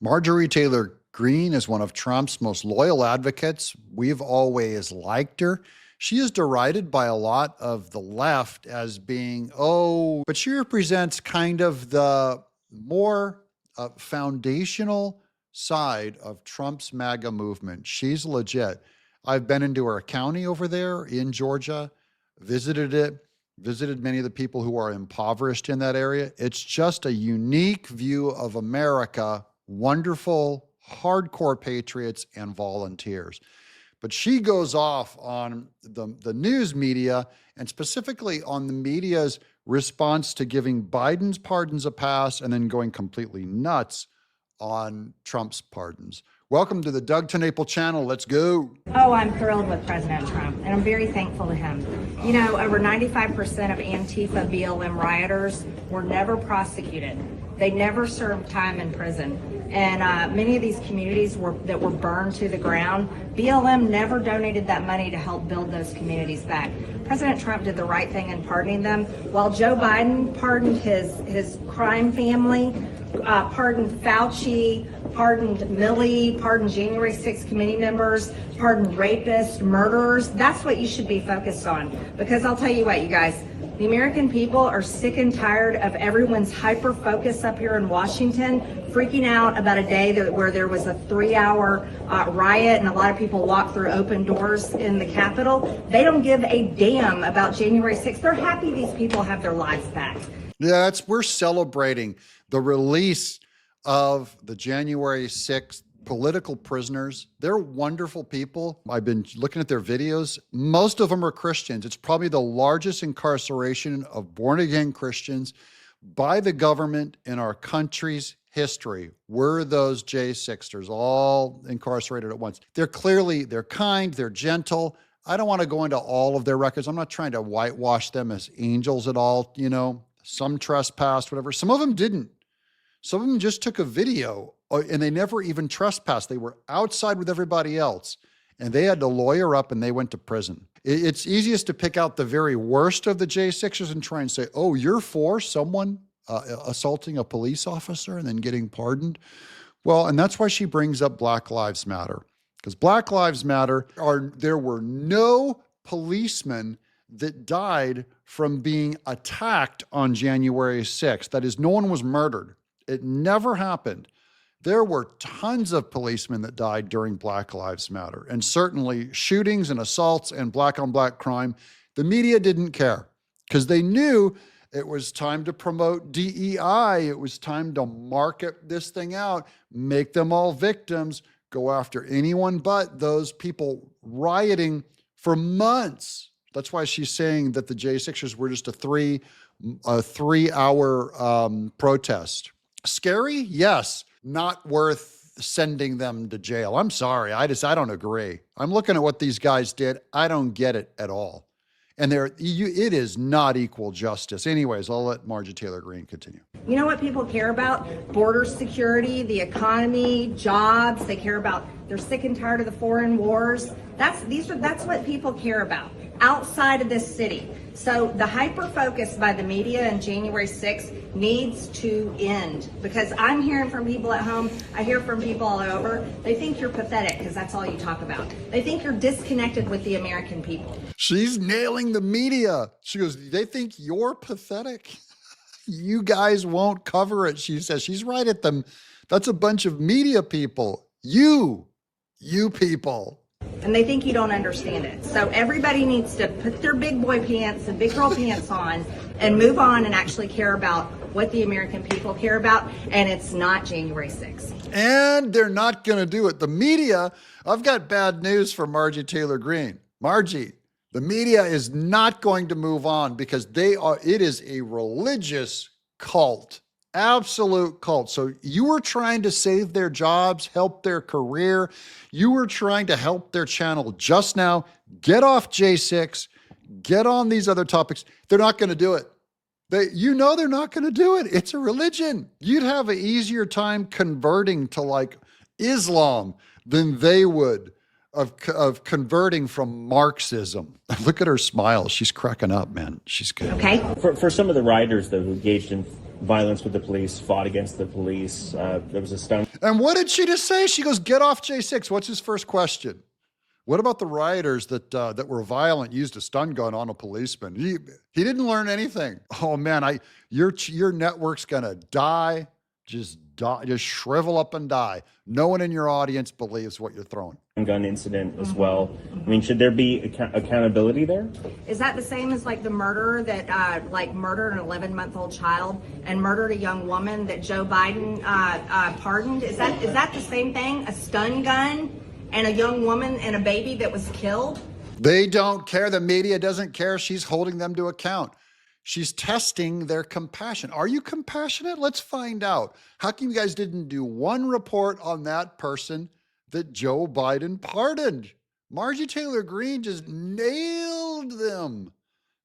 Marjorie Taylor Greene is one of Trump's most loyal advocates. We've always liked her. She is derided by a lot of the left as being, oh, but she represents kind of the more foundational side of Trump's MAGA movement. She's legit. I've been into her county over there in Georgia, visited it, visited many of the people who are impoverished in that area. It's just a unique view of America, wonderful, hardcore patriots and volunteers. But she goes off on the news media and specifically on the media's response to giving Biden's pardons a pass and then going completely nuts on Trump's pardons. Welcome to the Doug TenNapel channel. Let's go. Oh, I'm thrilled with President Trump, and I'm very thankful to him. You know, over 95% of Antifa BLM rioters were never prosecuted. They never served time in prison. And many of these communities that were burned to the ground, BLM never donated that money to help build those communities back. President Trump did the right thing in pardoning them, while Joe Biden pardoned his crime family, pardoned Fauci, pardoned Milley, pardoned January 6th committee members, pardoned rapists, murderers. That's what you should be focused on. Because I'll tell you what, you guys, the American people are sick and tired of everyone's hyper focus up here in Washington, freaking out about a day where there was a 3-hour riot and a lot of people walked through open doors in the Capitol. They don't give a damn about January 6th. They're happy these people have their lives back. Yeah, we're celebrating the release of the January 6th political prisoners. They're wonderful people. I've been looking at their videos. Most of them are Christians. It's probably the largest incarceration of born-again Christians by the government in our country's history. Were those J6ers all incarcerated at once? They're kind, they're gentle. I don't want to go into all of their records. I'm not trying to whitewash them as angels at all. You know, some trespassed, whatever. Some of them didn't. Some of them just took a video and they never even trespassed. They were outside with everybody else and they had to lawyer up and they went to prison. It's easiest to pick out the very worst of the J6ers and try and say, oh, you're for someone assaulting a police officer and then getting pardoned? Well, and that's why she brings up Black Lives Matter, because Black Lives Matter there were no policemen that died from being attacked on January 6th. That is, no one was murdered. It never happened. There were tons of policemen that died during Black Lives Matter, and certainly shootings and assaults and black on black crime. The media didn't care because they knew it was time to promote DEI. It was time to market this thing out, make them all victims, go after anyone but those people rioting for months. That's why she's saying that the J6ers were just a 3-hour protest. Scary? Yes. Not worth sending them to jail. I'm sorry. I don't agree. I'm looking at what these guys did. I don't get it at all. And it is not equal justice. Anyways, I'll let Marjorie Taylor Greene continue. You know what people care about? Border security, the economy, jobs. They care about, they're sick and tired of the foreign wars. That's what people care about outside of this city. So the hyper focus by the media on January 6th needs to end, because I'm hearing from people at home, I hear from people all over, they think you're pathetic because that's all you talk about. They think you're disconnected with the American people. She's nailing the media. She goes, they think you're pathetic. You guys won't cover it, she says. She's right at them. That's a bunch of media people. You people. And they think you don't understand it. So everybody needs to put their big boy pants and big girl pants on and move on and actually care about what the American people care about. And it's not January 6th. And they're not going to do it. The media, I've got bad news for Marjorie Taylor Greene. Margie, the media is not going to move on because it is a religious cult. Absolute cult. So you were trying to save their jobs, help their career. You were trying to help their channel just now. Get off J6, get on these other topics. They're not going to do it. They're not going to do it. It's a religion. You'd have an easier time converting to like Islam than they would of converting from Marxism. Look at her smile. She's cracking up, man. She's good. Okay. For some of the rioters, though, who engaged in violence with the police, fought against the police. There was a stun. And what did she just say? She goes, get off J6. What's his first question? What about the rioters that were violent, used a stun gun on a policeman? He didn't learn anything. Oh man, your network's gonna die. Just die, just shrivel up and die. No one in your audience believes what you're throwing. Gun incident as well. I mean, should there be accountability there? Is that the same as like the murderer that like murdered an 11-month-old child and murdered a young woman that Joe Biden pardoned? Is that the same thing? A stun gun and a young woman and a baby that was killed? They don't care. The media doesn't care. She's holding them to account. She's testing their compassion. Are you compassionate? Let's find out. How come you guys didn't do one report on that person that Joe Biden pardoned? Marjorie Taylor Greene just nailed them.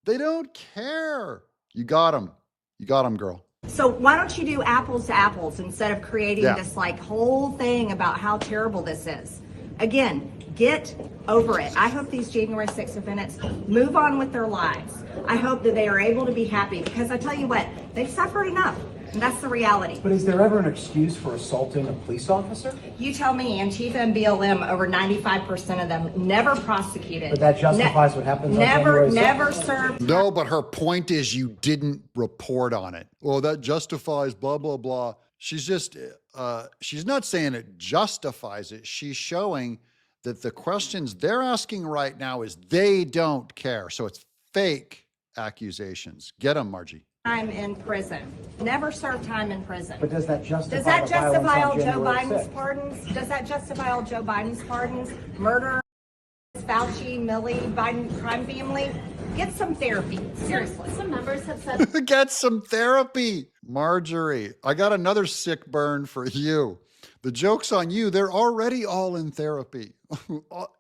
They don't care. You got them. You got them, girl. So why don't you do apples to apples instead of creating this like whole thing about how terrible this is? Again, get over it. I hope these January 6th defendants move on with their lives. I hope that they are able to be happy because I tell you what, they've suffered enough. And that's the reality. But is there ever an excuse for assaulting a police officer? You tell me, Antifa and BLM, over 95% of them never prosecuted. But that justifies what happens on January 6th? Never served. No, but her point is you didn't report on it. Well, that justifies blah, blah, blah. She's just, she's not saying it justifies it. She's showing that the questions they're asking right now is they don't care. So it's fake accusations. Get them, Margie. Time in prison. Never served time in prison. But does that justify all Joe January Biden's 6th? pardons? Does that justify all Joe Biden's pardons? Murder, Fauci, Milley, Biden crime family? Get some therapy. Seriously. Some members have said Get some therapy. Marjorie, I got another sick burn for you. The joke's on you. They're already all in therapy.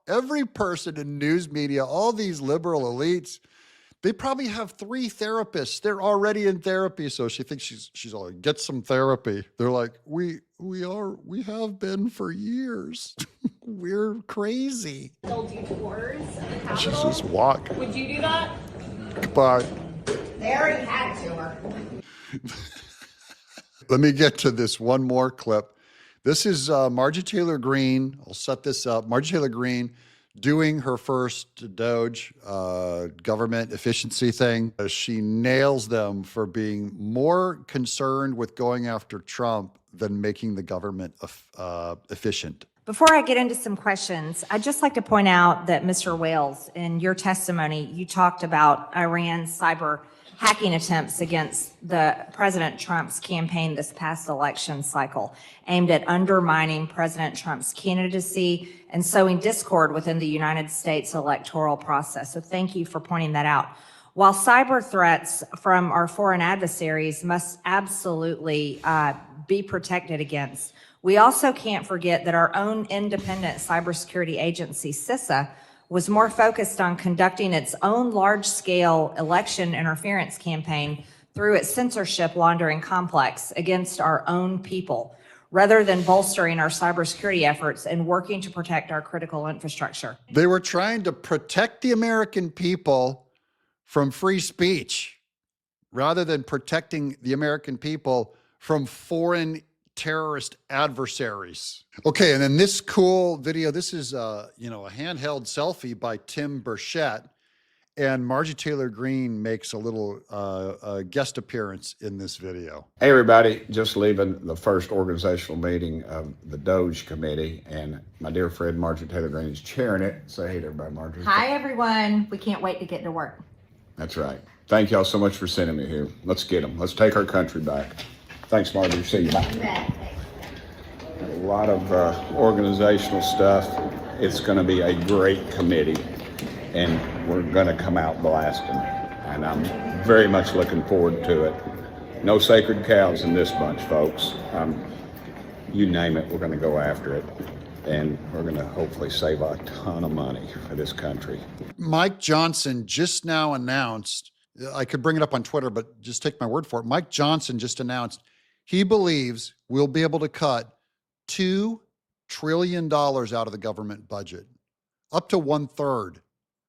Every person in news media, all these liberal elites, they probably have 3 therapists. They're already in therapy. So she thinks she's all like, get some therapy. They're like, we have been for years. We're crazy. they'll do tours in the She's Capitol. just walk. Would you do that? Bye. They already had a tour. Let me get to this one more clip. This is Marjorie Taylor Greene. I'll set this up. Marjorie Taylor Greene doing her first Doge government efficiency thing. She nails them for being more concerned with going after Trump than making the government efficient. Before I get into some questions, I'd just like to point out that Mr. Wales, in your testimony, you talked about Iran's cyber hacking attempts against the President Trump's campaign this past election cycle, aimed at undermining President Trump's candidacy and sowing discord within the United States electoral process. So thank you for pointing that out. While cyber threats from our foreign adversaries must absolutely be protected against, we also can't forget that our own independent cybersecurity agency, CISA, was more focused on conducting its own large-scale election interference campaign through its censorship laundering complex against our own people, rather than bolstering our cybersecurity efforts and working to protect our critical infrastructure. They were trying to protect the American people from free speech rather than protecting the American people from foreign terrorist adversaries. Okay, and then this cool video, this is a handheld selfie by Tim Burchett, and Marjorie Taylor Greene makes a little guest appearance in this video. Hey everybody, just leaving the first organizational meeting of the Doge committee, and my dear friend Marjorie Taylor Greene is chairing it. Say hey to everybody, Marjorie. Hi, everyone. We can't wait to get to work. That's right. Thank y'all so much for sending me here. Let's get them. Let's take our country back. Thanks, Marjorie. See you. Bye. A lot of organizational stuff. It's going to be a great committee, and we're going to come out blasting. And I'm very much looking forward to it. No sacred cows in this bunch, folks. You name it, we're going to go after it. And we're going to hopefully save a ton of money for this country. Mike Johnson just now announced, I could bring it up on Twitter, but just take my word for it. Mike Johnson just announced he believes we'll be able to cut $2 trillion out of the government budget. Up to 1/3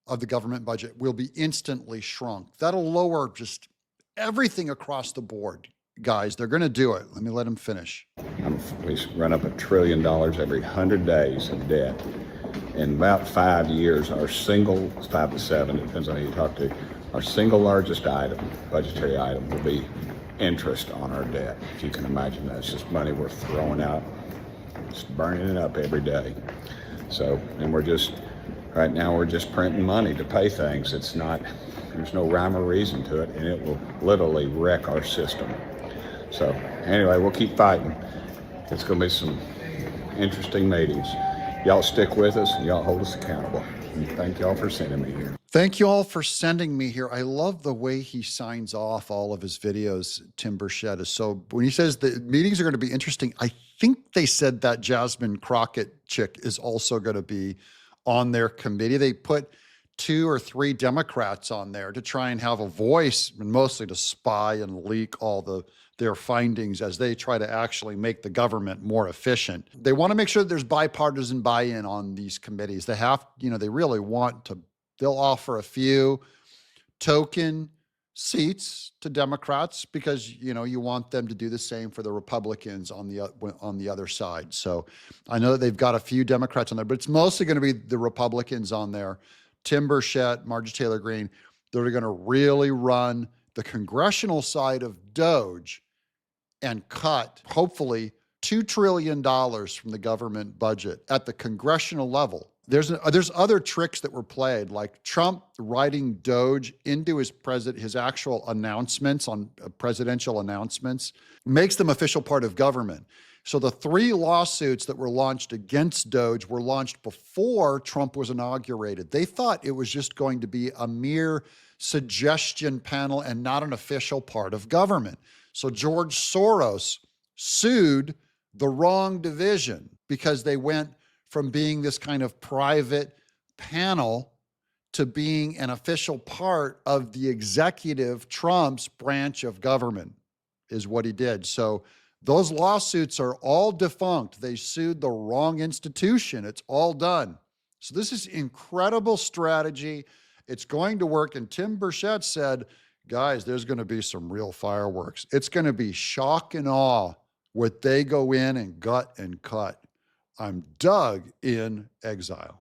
of the government budget will be instantly shrunk. That'll lower just everything across the board. guys. They're going to do it. Let me let him finish. We run up $1 trillion every 100 days of debt. In about 5 years, our single, 5 to 7, it depends on who you talk to, our single largest item, budgetary item, will be interest on our debt. If you can imagine that, it's just money we're throwing out, just burning it up every day. So, and right now we're just printing money to pay things. There's no rhyme or reason to it, and it will literally wreck our system. So anyway, we'll keep fighting. It's going to be some interesting meetings. Y'all stick with us and y'all hold us accountable. And thank y'all for sending me here. Thank you all for sending me here. I love the way he signs off all of his videos. Tim Burchett is so, when he says the meetings are going to be interesting, I think they said that Jasmine Crockett chick is also going to be on their committee. They put 2 or 3 Democrats on there to try and have a voice, and mostly to spy and leak all their findings as they try to actually make the government more efficient. They want to make sure that there's bipartisan buy-in on these committees. They have, they really want to, they'll offer a few token seats to Democrats because, you want them to do the same for the Republicans on the other side. So I know that they've got a few Democrats on there, but it's mostly going to be the Republicans on there. Tim Burchett, Marjorie Taylor Greene, they're going to really run the congressional side of Doge and cut, hopefully, $2 trillion from the government budget at the congressional level. There's other tricks that were played, like Trump writing Doge into his actual announcements on presidential announcements, makes them official part of government. So the 3 lawsuits that were launched against Doge were launched before Trump was inaugurated. They thought it was just going to be a mere suggestion panel and not an official part of government. So George Soros sued the wrong division because they went from being this kind of private panel to being an official part of the executive, Trump's branch of government, is what he did. So those lawsuits are all defunct. They sued the wrong institution. It's all done. So this is incredible strategy. It's going to work. And Tim Burchett said, guys, there's going to be some real fireworks. It's going to be shock and awe what they go in and gut and cut. I'm Doug in exile.